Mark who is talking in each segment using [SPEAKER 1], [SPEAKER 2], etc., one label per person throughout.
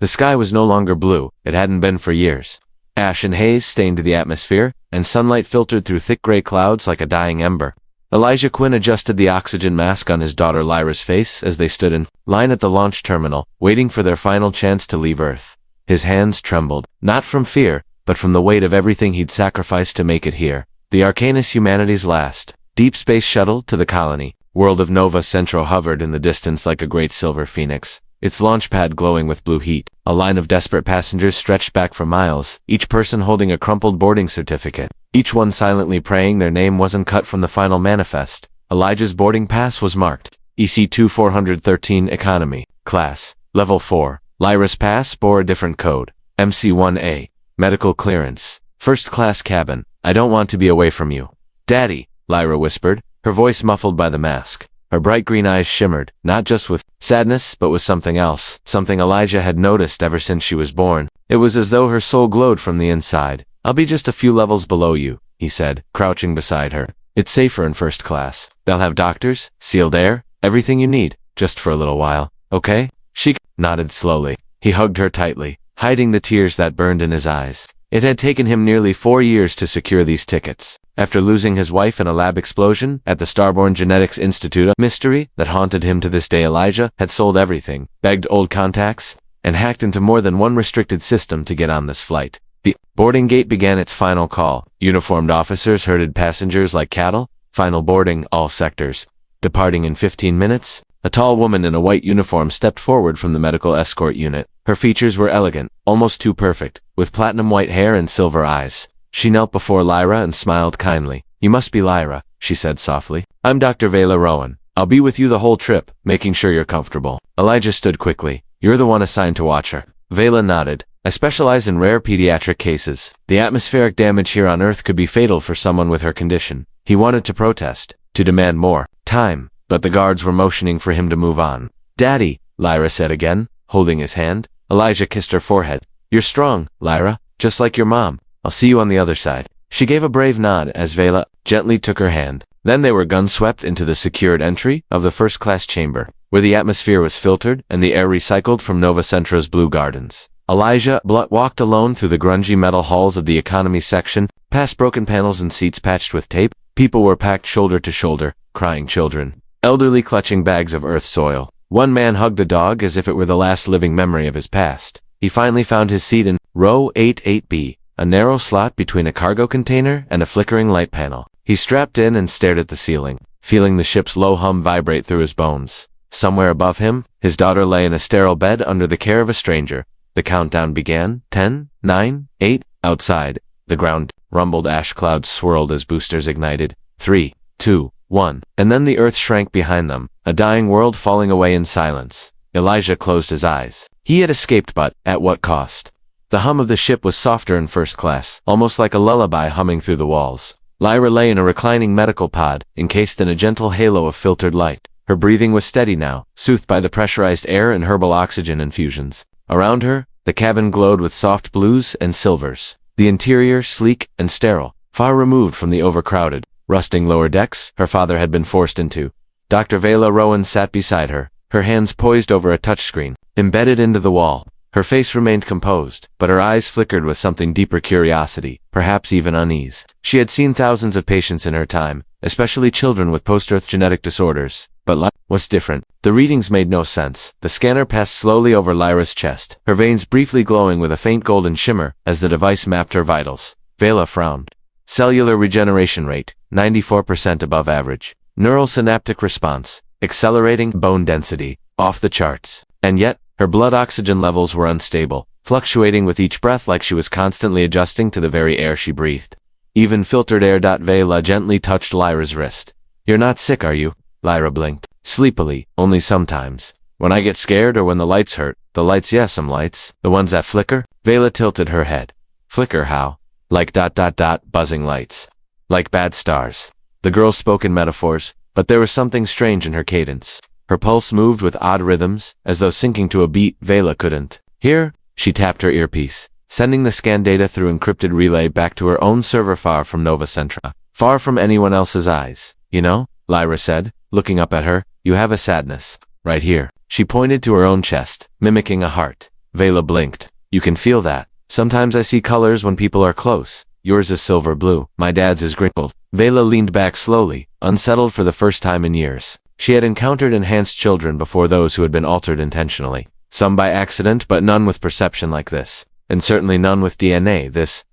[SPEAKER 1] The sky was no longer blue, it hadn't been for years. Ash and haze stained the atmosphere, and sunlight filtered through thick gray clouds like a dying ember. Elijah Quinn adjusted the oxygen mask on his daughter Lyra's face as they stood in line at the launch terminal, waiting for their final chance to leave Earth. His hands trembled, not from fear, but from the weight of everything he'd sacrificed to make it here. The Arcanus Humanity's last deep space shuttle to the colony. World of Nova Centro hovered in the distance like a great silver phoenix, its launch pad glowing with blue heat. A line of desperate passengers stretched back for miles, each person holding a crumpled boarding certificate, each one silently praying their name wasn't cut from the final manifest. Elijah's boarding pass was marked EC-2413 Economy, Class, Level 4. Lyra's pass bore a different code, MC-1A, Medical Clearance, First Class Cabin. I don't want to be away from you. Daddy, Lyra whispered, her voice muffled by the mask. Her bright green eyes shimmered, not just with sadness, but with something else, something Elijah had noticed ever since she was born. It was as though her soul glowed from the inside. I'll be just a few levels below you, he said, crouching beside her. It's safer in first class. They'll have doctors, sealed air, everything you need, just for a little while, okay? She nodded slowly. He hugged her tightly, hiding the tears that burned in his eyes. It had taken him nearly 4 years to secure these tickets. After losing his wife in a lab explosion at the Starborn Genetics Institute, a mystery that haunted him to this day, Elijah had sold everything, begged old contacts, and hacked into more than one restricted system to get on this flight. The boarding gate began its final call. Uniformed officers herded passengers like cattle. Final boarding, all sectors. Departing in 15 minutes. A tall woman in a white uniform stepped forward from the medical escort unit. Her features were elegant, almost too perfect, with platinum white hair and silver eyes. She knelt before Lyra and smiled kindly. You must be Lyra, she said softly. I'm Dr. Vela Rowan. I'll be with you the whole trip, making sure you're comfortable. Elijah stood quickly. You're the one assigned to watch her. Vela nodded. I specialize in rare pediatric cases. The atmospheric damage here on Earth could be fatal for someone with her condition. He wanted to protest, to demand more time, but the guards were motioning for him to move on. Daddy, Lyra said again, holding his hand. Elijah kissed her forehead. You're strong, Lyra, just like your mom. I'll see you on the other side. She gave a brave nod as Vela gently took her hand. Then they were gun-swept into the secured entry of the first-class chamber, where the atmosphere was filtered and the air recycled from Nova Centro's blue gardens. Elijah walked alone through the grungy metal halls of the economy section, past broken panels and seats patched with tape. People were packed shoulder to shoulder, crying children, elderly clutching bags of earth soil. One man hugged a dog as if it were the last living memory of his past. He finally found his seat in row 88B. A narrow slot between a cargo container and a flickering light panel. He strapped in and stared at the ceiling, feeling the ship's low hum vibrate through his bones. Somewhere above him, his daughter lay in a sterile bed under the care of a stranger. The countdown began. 10, 9, 8. Outside, the ground rumbled. Ash clouds swirled as boosters ignited. 3, 2, 1. And then the earth shrank behind them, a dying world falling away in silence. Elijah closed his eyes. He had escaped, but at what cost? The hum of the ship was softer in first class, almost like a lullaby humming through the walls. Lyra lay in a reclining medical pod, encased in a gentle halo of filtered light. Her breathing was steady now, soothed by the pressurized air and herbal oxygen infusions. Around her, the cabin glowed with soft blues and silvers. The interior sleek and sterile, far removed from the overcrowded, rusting lower decks her father had been forced into. Dr. Vela Rowan sat beside her, her hands poised over a touchscreen, embedded into the wall. Her face remained composed, but her eyes flickered with something deeper: curiosity, perhaps even unease. She had seen thousands of patients in her time, especially children with post-Earth genetic disorders. But Lyra was different. The readings made no sense. The scanner passed slowly over Lyra's chest, her veins briefly glowing with a faint golden shimmer as the device mapped her vitals. Vela frowned. Cellular regeneration rate, 94% above average. Neural synaptic response, accelerating. Bone density, off the charts. And yet, her blood oxygen levels were unstable, fluctuating with each breath like she was constantly adjusting to the very air she breathed. Even filtered air. Vela gently touched Lyra's wrist. You're not sick, are you? Lyra blinked. Sleepily, only sometimes. When I get scared or when the lights hurt. The lights, yes, some lights. The ones that flicker? Vela tilted her head. Flicker how? Like ... buzzing lights. Like bad stars. The girl spoke in metaphors, but there was something strange in her cadence. Her pulse moved with odd rhythms, as though syncing to a beat Vela couldn't hear. She tapped her earpiece, sending the scan data through encrypted relay back to her own server far from Nova Centra, far from anyone else's eyes. You know, Lyra said, looking up at her, you have a sadness. Right here. She pointed to her own chest, mimicking a heart. Vela blinked. You can feel that. Sometimes I see colors when people are close. Yours is silver blue. My dad's is crinkled. Vela leaned back slowly, unsettled for the first time in years. She had encountered enhanced children before, those who had been altered intentionally. Some by accident, but none with perception like this. And certainly none with DNA, this ...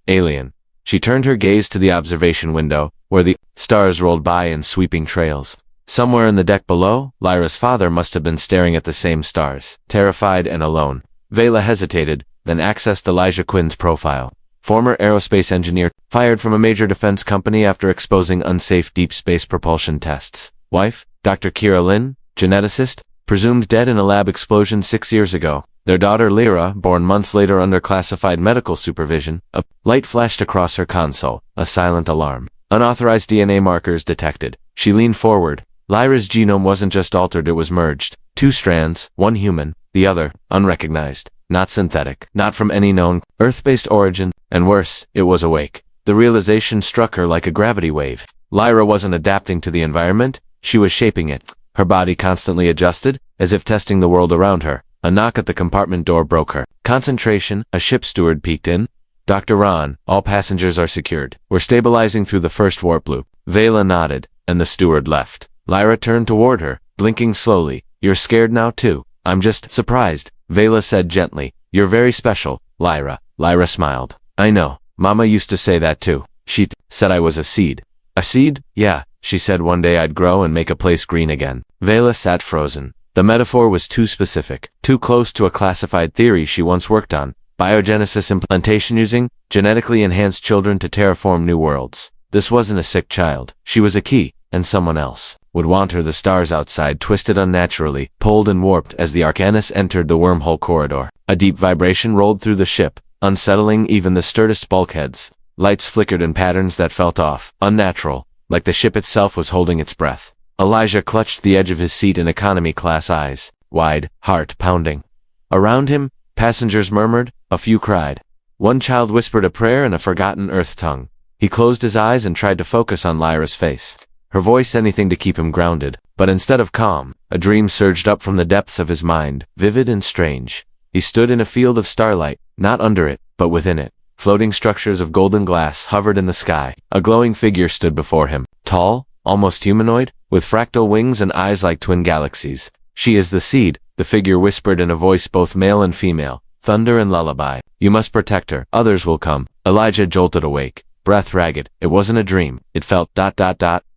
[SPEAKER 1] alien. She turned her gaze to the observation window, where the stars rolled by in sweeping trails. Somewhere in the deck below, Lyra's father must have been staring at the same stars, terrified and alone. Vela hesitated, then accessed Elijah Quinn's profile. Former aerospace engineer, fired from a major defense company after exposing unsafe deep space propulsion tests. Wife, Dr. Kira Lin, geneticist, presumed dead in a lab explosion 6 years ago. Their daughter Lyra, born months later under classified medical supervision. A light flashed across her console, a silent alarm. Unauthorized DNA markers detected. She leaned forward. Lyra's genome wasn't just altered, it was merged. 2 strands, one human, the other unrecognized, not synthetic, not from any known Earth-based origin, and worse, it was awake. The realization struck her like a gravity wave. Lyra wasn't adapting to the environment, she was shaping it. Her body constantly adjusted, as if testing the world around her. A knock at the compartment door broke her concentration. A ship steward peeked in. Dr. Ron, all passengers are secured. We're stabilizing through the first warp loop. Vela nodded, and the steward left. Lyra turned toward her, blinking slowly. You're scared now too? I'm just surprised, Vela said gently. You're very special, Lyra. Lyra smiled. I know. Mama used to say that too. She said I was a seed. A seed? Yeah, she said one day I'd grow and make a place green again. Vela sat frozen. The metaphor was too specific, too close to a classified theory she once worked on. Biogenesis implantation, using genetically enhanced children to terraform new worlds. This wasn't a sick child. She was a key, and someone else would want her. The stars outside twisted unnaturally, pulled and warped as the Arcanus entered the wormhole corridor. A deep vibration rolled through the ship, unsettling even the sturdest bulkheads. Lights flickered in patterns that felt off, unnatural, like the ship itself was holding its breath. Elijah clutched the edge of his seat in economy class, eyes wide, heart pounding. Around him, passengers murmured, a few cried. One child whispered a prayer in a forgotten Earth tongue. He closed his eyes and tried to focus on Lyra's face. Her voice, anything to keep him grounded. But instead of calm, a dream surged up from the depths of his mind, vivid and strange. He stood in a field of starlight, not under it, but within it. Floating structures of golden glass hovered in the sky. A glowing figure stood before him, tall, almost humanoid, with fractal wings and eyes like twin galaxies. She is the seed, the figure whispered in a voice both male and female, thunder and lullaby. You must protect her, others will come. Elijah jolted awake, breath ragged. It wasn't a dream, it felt ...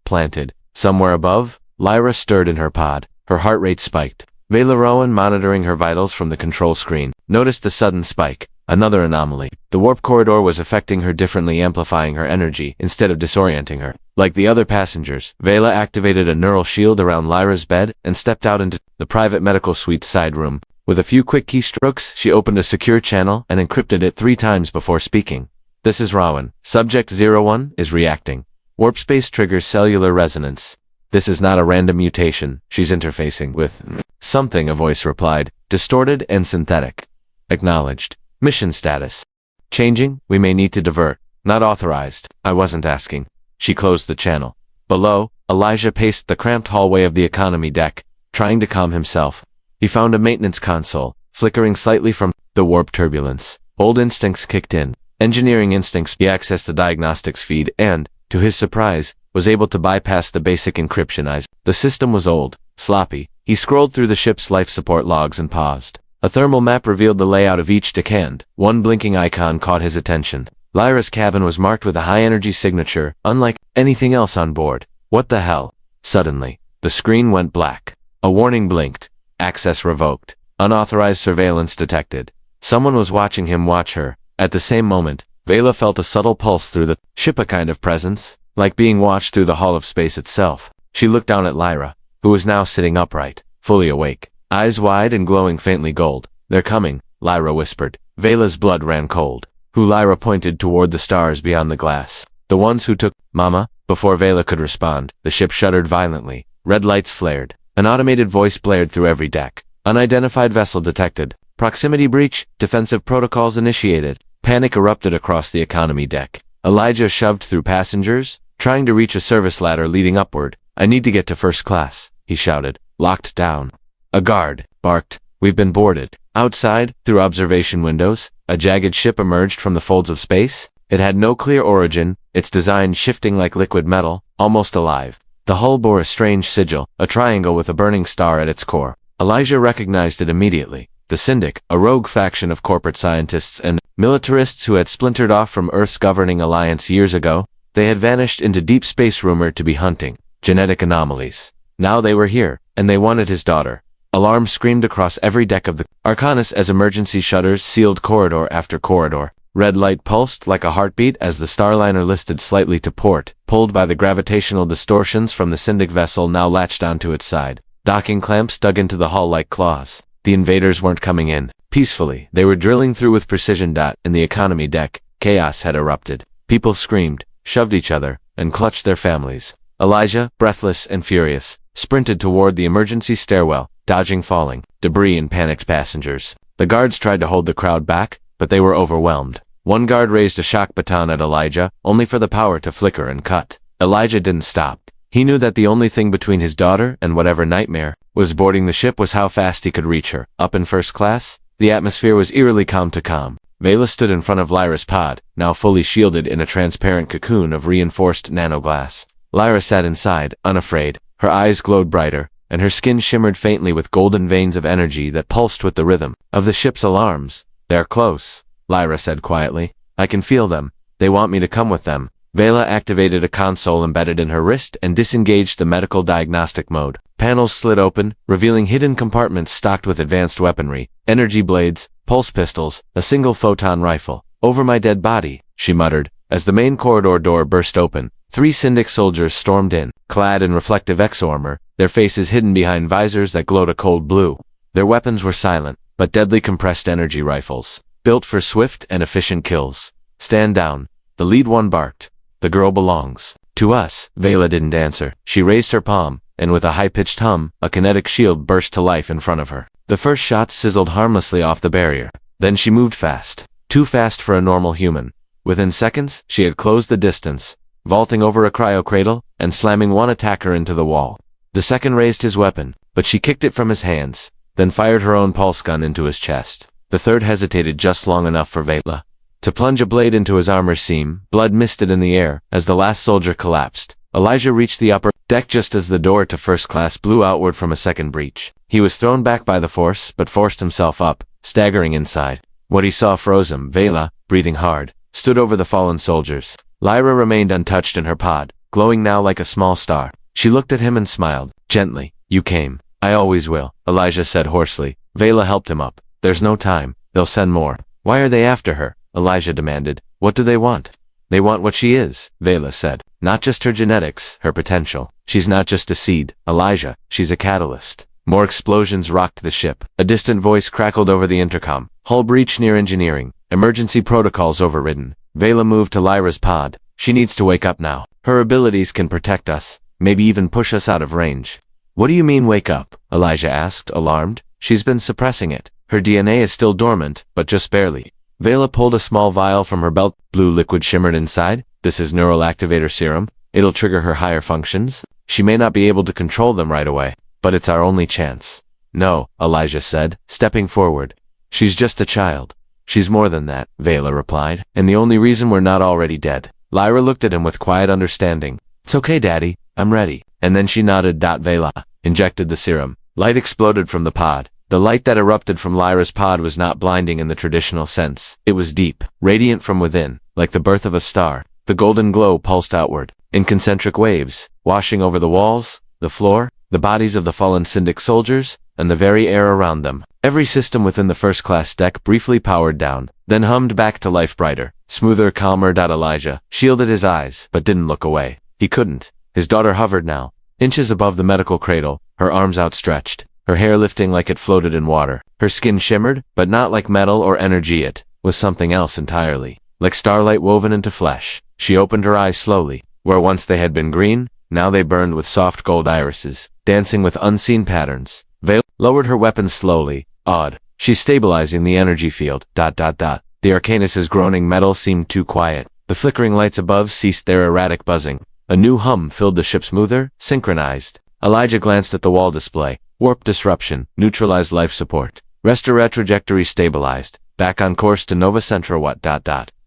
[SPEAKER 1] planted. Somewhere above, Lyra stirred in her pod, her heart rate spiked. Vela Rowan, monitoring her vitals from the control screen, noticed the sudden spike. Another anomaly. The warp corridor was affecting her differently, amplifying her energy instead of disorienting her. Like the other passengers, Vela activated a neural shield around Lyra's bed and stepped out into the private medical suite's side room. With a few quick keystrokes, she opened a secure channel and encrypted it 3 times before speaking. This is Rowan. Subject 01 is reacting. Warp space triggers cellular resonance. This is not a random mutation. She's interfacing with something, a voice replied, distorted and synthetic. Acknowledged. Mission status. Changing, we may need to divert. Not authorized. I wasn't asking. She closed the channel. Below, Elijah paced the cramped hallway of the economy deck, trying to calm himself. He found a maintenance console, flickering slightly from the warp turbulence. Old instincts kicked in. Engineering instincts. He accessed the diagnostics feed and, to his surprise, was able to bypass the basic encryption eyes. The system was old, sloppy. He scrolled through the ship's life support logs and paused. A thermal map revealed the layout of each decant. One blinking icon caught his attention. Lyra's cabin was marked with a high-energy signature, unlike anything else on board. What the hell? Suddenly, the screen went black. A warning blinked. Access revoked. Unauthorized surveillance detected. Someone was watching him watch her. At the same moment, Vela felt a subtle pulse through the ship, a kind of presence, like being watched through the hull of space itself. She looked down at Lyra, who was now sitting upright, fully awake. Eyes wide and glowing faintly gold. They're coming, Lyra whispered. Vela's blood ran cold. Who? Lyra pointed toward the stars beyond the glass. The ones who took Mama. Before Vela could respond, the ship shuddered violently. Red lights flared. An automated voice blared through every deck. Unidentified vessel detected. Proximity breach. Defensive protocols initiated. Panic erupted across the economy deck. Elijah shoved through passengers, trying to reach a service ladder leading upward. I need to get to first class, he shouted. Locked down. A guard barked, We've been boarded. Outside, through observation windows, a jagged ship emerged from the folds of space. It had no clear origin, its design shifting like liquid metal, almost alive. The hull bore a strange sigil, a triangle with a burning star at its core. Elijah recognized it immediately. The Syndic, a rogue faction of corporate scientists and militarists who had splintered off from Earth's governing alliance years ago. They had vanished into deep space rumored to be hunting genetic anomalies. Now they were here, and they wanted his daughter. Alarm screamed across every deck of the Arcanus as emergency shutters sealed corridor after corridor. Red light pulsed like a heartbeat as the Starliner listed slightly to port, pulled by the gravitational distortions from the Syndic vessel now latched onto its side. Docking clamps dug into the hull like claws. The invaders weren't coming in peacefully. They were drilling through with precision. In the economy deck, chaos had erupted. People screamed, shoved each other, and clutched their families. Elijah, breathless and furious, sprinted toward the emergency stairwell, dodging falling debris and panicked passengers. The guards tried to hold the crowd back, but they were overwhelmed. One guard raised a shock baton at Elijah, only for the power to flicker and cut. Elijah didn't stop. He knew that the only thing between his daughter and whatever nightmare was boarding the ship was how fast he could reach her. Up in first class, the atmosphere was eerily calm to calm. Vela stood in front of Lyra's pod, now fully shielded in a transparent cocoon of reinforced nanoglass. Lyra sat inside, unafraid. Her eyes glowed brighter, and her skin shimmered faintly with golden veins of energy that pulsed with the rhythm of the ship's alarms. "They're close," Lyra said quietly. "I can feel them. They want me to come with them." Vela activated a console embedded in her wrist and disengaged the medical diagnostic mode. Panels slid open, revealing hidden compartments stocked with advanced weaponry, energy blades, pulse pistols, a single photon rifle. "Over my dead body," she muttered, as the main corridor door burst open. 3 Syndic soldiers stormed in, clad in reflective exo-armor, their faces hidden behind visors that glowed a cold blue. Their weapons were silent, but deadly compressed energy rifles, built for swift and efficient kills. "Stand down," the lead one barked. "The girl belongs to us." Vela didn't answer. She raised her palm, and with a high-pitched hum, a kinetic shield burst to life in front of her. The first shots sizzled harmlessly off the barrier. Then she moved fast. Too fast for a normal human. Within seconds, she had closed the distance, vaulting over a cryo-cradle and slamming one attacker into the wall. The second raised his weapon, but she kicked it from his hands, then fired her own pulse gun into his chest. The third hesitated just long enough for Vela to plunge a blade into his armor seam. Blood misted in the air as the last soldier collapsed. Elijah reached the upper deck just as the door to first class blew outward from a second breach. He was thrown back by the force, but forced himself up, staggering inside. What he saw froze him. Vela, breathing hard, stood over the fallen soldiers. Lyra remained untouched in her pod, glowing now like a small star. She looked at him and smiled, gently. "You came. I always will," Elijah said hoarsely. Vela helped him up. "There's no time. They'll send more." "Why are they after her?" Elijah demanded. "What do they want?" "They want what she is," Vela said. "Not just her genetics, her potential. She's not just a seed, Elijah. She's a catalyst." More explosions rocked the ship. A distant voice crackled over the intercom. "Hull breach near engineering. Emergency protocols overridden." Vela moved to Lyra's pod. "She needs to wake up now. Her abilities can protect us, maybe even push us out of range." "What do you mean wake up?" Elijah asked, alarmed. "She's been suppressing it. Her DNA is still dormant, but just barely." Vela pulled a small vial from her belt. Blue liquid shimmered inside. "This is neural activator serum. It'll trigger her higher functions. She may not be able to control them right away, but it's our only chance." "No," Elijah said, stepping forward. "She's just a child." "She's more than that," Vela replied, "and the only reason we're not already dead." Lyra looked at him with quiet understanding. "It's okay, Daddy. I'm ready." And then she nodded. Vela injected the serum. Light exploded from the pod. The light that erupted from Lyra's pod was not blinding in the traditional sense. It was deep, radiant from within, like the birth of a star. The golden glow pulsed outward, in concentric waves, washing over the walls, the floor, the bodies of the fallen Syndic soldiers, and the very air around them. Every system within the first-class deck briefly powered down, then hummed back to life brighter, smoother, calmer. Elijah shielded his eyes, but didn't look away. He couldn't. His daughter hovered now, inches above the medical cradle, her arms outstretched, her hair lifting like it floated in water. Her skin shimmered, but not like metal or energy. It was something else entirely, like starlight woven into flesh. She opened her eyes slowly. Where once they had been green, now they burned with soft gold irises, dancing with unseen patterns. Vela lowered her weapon slowly, awed. "She's stabilizing the energy field. The Arcanus's groaning metal seemed too quiet. The flickering lights above ceased their erratic buzzing. A new hum filled the ship, smoother, synchronized. Elijah glanced at the wall display. Warp disruption, neutralized life support. Restore trajectory stabilized. Back on course to Nova Centra.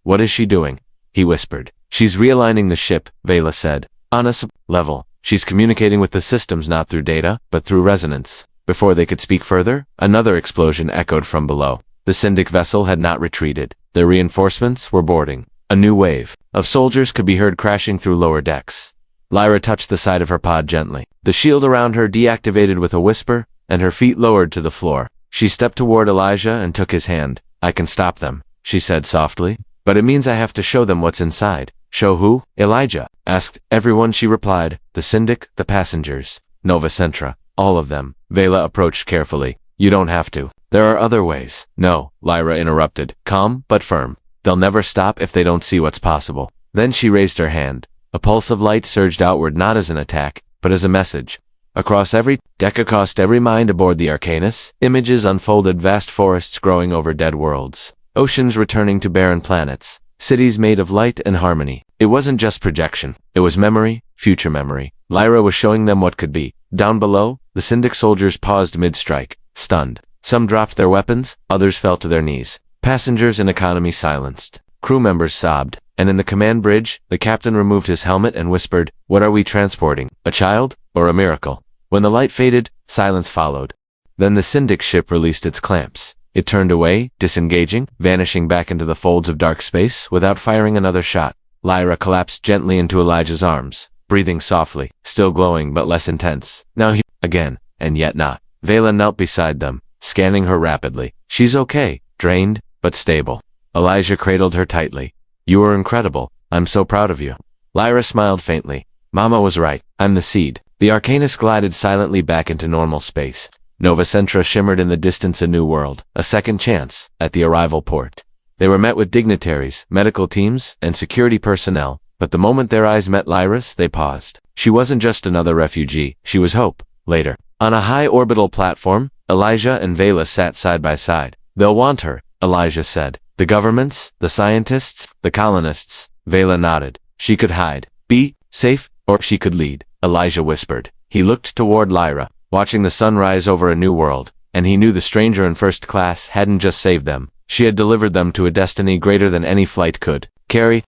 [SPEAKER 1] What is she doing? He whispered. She's realigning the ship, Vela said. On a level, she's communicating with the systems not through data, but through resonance. Before they could speak further, another explosion echoed from below. The Syndic vessel had not retreated. Their reinforcements were boarding. A new wave of soldiers could be heard crashing through lower decks. Lyra touched the side of her pod gently. The shield around her deactivated with a whisper, and her feet lowered to the floor. She stepped toward Elijah and took his hand. I can stop them, she said softly. But it means I have to show them what's inside. Show who? Elijah asked. Everyone, she replied. The Syndic, the passengers, Nova Centra, all of them. Vela approached carefully. You don't have to. There are other ways. No, Lyra interrupted, calm but firm. They'll never stop if they don't see what's possible. Then she raised her hand. A pulse of light surged outward, not as an attack, but as a message. Across every deck, across every mind aboard the Arcanus, images unfolded, vast forests growing over dead worlds, oceans returning to barren planets, cities made of light and harmony. It wasn't just projection. It was memory, future memory. Lyra was showing them what could be. Down below, the Syndic soldiers paused mid-strike, stunned. Some dropped their weapons, others fell to their knees. Passengers in economy silenced. Crew members sobbed. And in the command bridge, the captain removed his helmet and whispered, What are we transporting? A child? Or a miracle? When the light faded, silence followed. Then the Syndic ship released its clamps. It turned away, disengaging, vanishing back into the folds of dark space without firing another shot. Lyra collapsed gently into Elijah's arms, breathing softly, still glowing but less intense. Now he again, and yet not. Vela knelt beside them, scanning her rapidly. She's okay, drained, but stable. Elijah cradled her tightly. You were incredible. I'm so proud of you. Lyra smiled faintly. Mama was right. I'm the seed. The Arcanus glided silently back into normal space. Nova Centra shimmered in the distance, a new world, a second chance, at the arrival port. They were met with dignitaries, medical teams, and security personnel, but the moment their eyes met Lyra's, they paused. She wasn't just another refugee, she was hope. Later, on a high orbital platform, Elijah and Vela sat side by side. They'll want her, Elijah said. The governments, the scientists, the colonists. Vela nodded. She could hide, be safe, or she could lead, Elijah whispered. He looked toward Lyra, watching the sun rise over a new world, and he knew the stranger in first class hadn't just saved them. She had delivered them to a destiny greater than any flight could carry.